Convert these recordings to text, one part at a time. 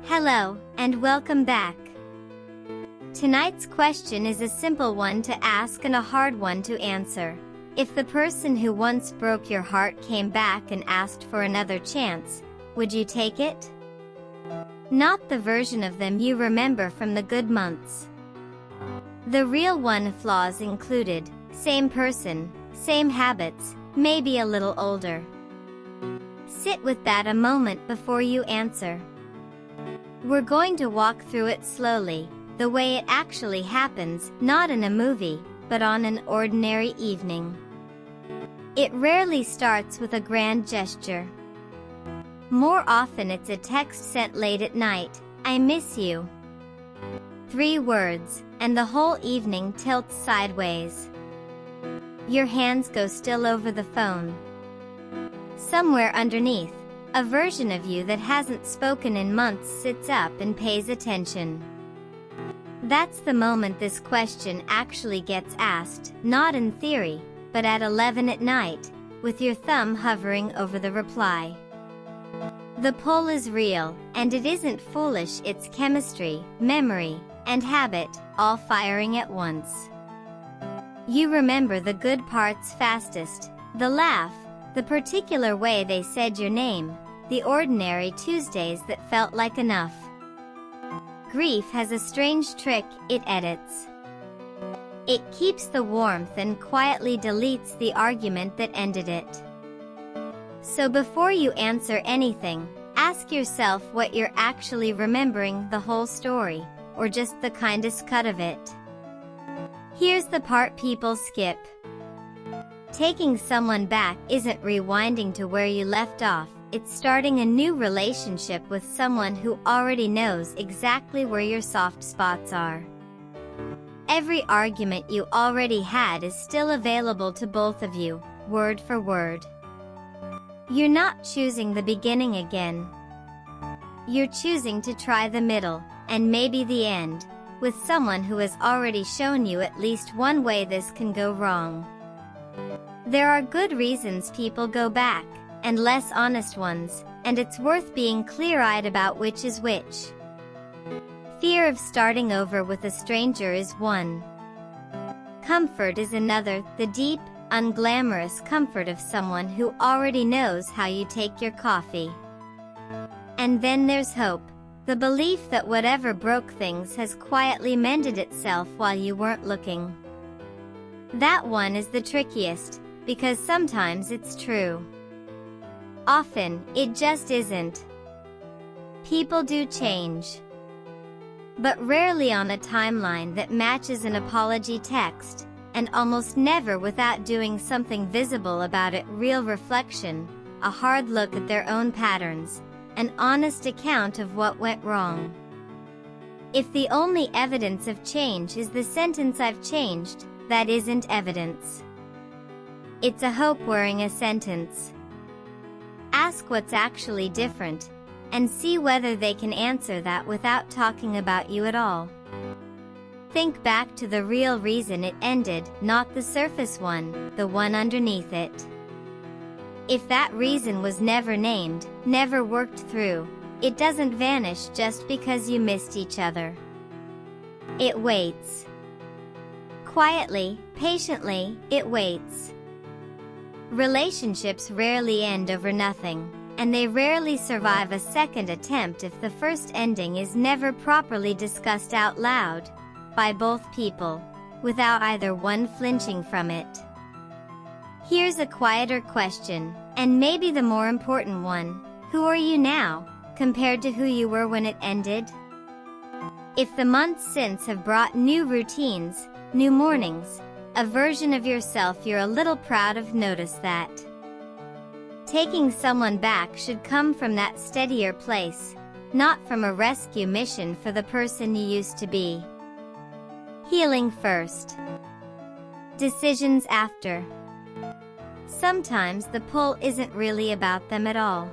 Hello, and welcome back. Tonight's question is a simple one to ask and a hard one to answer. If the person who once broke your heart came back and asked for another chance, would you take it? Not the version of them you remember from the good months. The real one, flaws included, same person, same habits, maybe a little older. Sit with that a moment before you answer. We're going to walk through it slowly, the way it actually happens, not in a movie, but on an ordinary evening. It rarely starts with a grand gesture. More often it's a text sent late at night, "I miss you." 3 words, and the whole evening tilts sideways. Your hands go still over the phone. Somewhere underneath, a version of you that hasn't spoken in months sits up and pays attention. That's the moment this question actually gets asked, not in theory, but at 11 at night, with your thumb hovering over the reply. The pull is real, and it isn't foolish, it's chemistry, memory, and habit, all firing at once. You remember the good parts fastest, the laugh, the particular way they said your name, the ordinary Tuesdays that felt like enough. Grief has a strange trick, it edits. It keeps the warmth and quietly deletes the argument that ended it. So before you answer anything, ask yourself what you're actually remembering, the whole story, or just the kindest cut of it. Here's the part people skip. Taking someone back isn't rewinding to where you left off, it's starting a new relationship with someone who already knows exactly where your soft spots are. Every argument you already had is still available to both of you, word for word. You're not choosing the beginning again. You're choosing to try the middle, and maybe the end, with someone who has already shown you at least one way this can go wrong. There are good reasons people go back, and less honest ones, and it's worth being clear-eyed about which is which. Fear of starting over with a stranger is one. Comfort is another, the deep, unglamorous comfort of someone who already knows how you take your coffee. And then there's hope, the belief that whatever broke things has quietly mended itself while you weren't looking. That one is the trickiest, because sometimes it's true. Often, it just isn't. People do change. But rarely on a timeline that matches an apology text, and almost never without doing something visible about it, real reflection, a hard look at their own patterns, an honest account of what went wrong. If the only evidence of change is the sentence "I've changed," that isn't evidence. It's a hope wearing a sentence. Ask what's actually different, and see whether they can answer that without talking about you at all. Think back to the real reason it ended, not the surface one, the one underneath it. If that reason was never named, never worked through, it doesn't vanish just because you missed each other. It waits. Quietly, patiently, it waits. Relationships rarely end over nothing, and they rarely survive a second attempt if the first ending is never properly discussed out loud, by both people, without either one flinching from it. Here's a quieter question, and maybe the more important one: who are you now, compared to who you were when it ended? If the months since have brought new routines, new mornings, a version of yourself you're a little proud of, notice that. Taking someone back should come from that steadier place, not from a rescue mission for the person you used to be. Healing first. Decisions after. Sometimes the pull isn't really about them at all.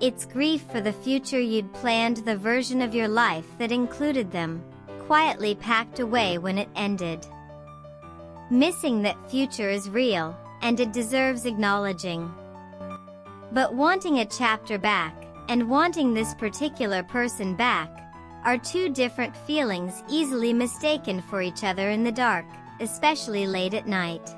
It's grief for the future you'd planned, the version of your life that included them, quietly packed away when it ended. Missing that future is real, and it deserves acknowledging. But wanting a chapter back, and wanting this particular person back are two different feelings easily mistaken for each other in the dark, especially late at night.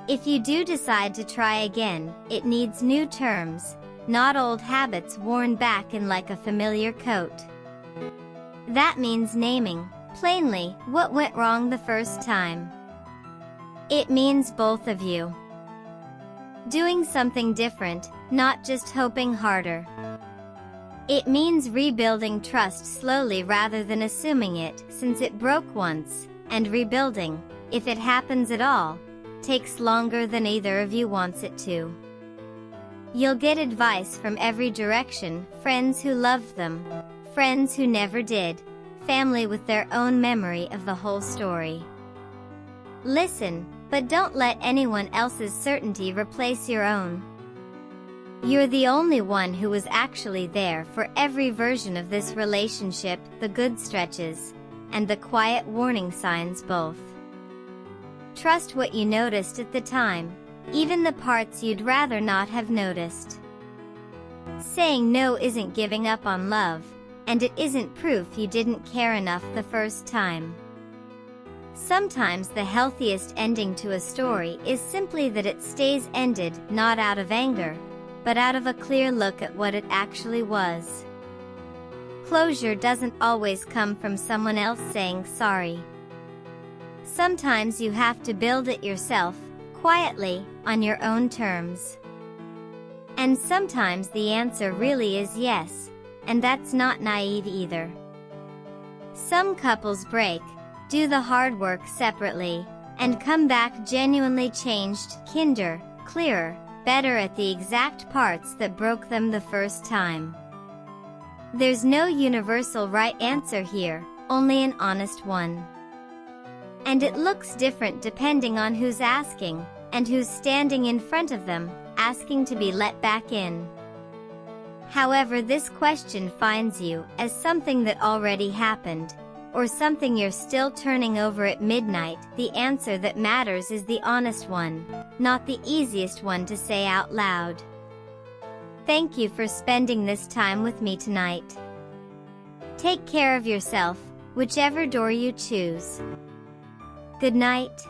If you do decide to try again, it needs new terms, not old habits worn back in like a familiar coat. That means naming, plainly, what went wrong the first time. It means both of you doing something different, not just hoping harder. It means rebuilding trust slowly rather than assuming it, since it broke once, and rebuilding, if it happens at all, takes longer than either of you wants it to. You'll get advice from every direction, friends who loved them, friends who never did, family with their own memory of the whole story. Listen, but don't let anyone else's certainty replace your own. You're the only one who was actually there for every version of this relationship, the good stretches, and the quiet warning signs both. Trust what you noticed at the time, even the parts you'd rather not have noticed. Saying no isn't giving up on love, and it isn't proof you didn't care enough the first time. Sometimes the healthiest ending to a story is simply that it stays ended, not out of anger, but out of a clear look at what it actually was. Closure doesn't always come from someone else saying sorry. Sometimes you have to build it yourself, quietly, on your own terms. And sometimes the answer really is yes, and that's not naive either. Some couples break, do the hard work separately, and come back genuinely changed, kinder, clearer, better at the exact parts that broke them the first time. There's no universal right answer here, only an honest one. And it looks different depending on who's asking, and who's standing in front of them, asking to be let back in. However this question finds you, as something that already happened, or something you're still turning over at midnight, the answer that matters is the honest one, not the easiest one to say out loud. Thank you for spending this time with me tonight. Take care of yourself, whichever door you choose. Good night.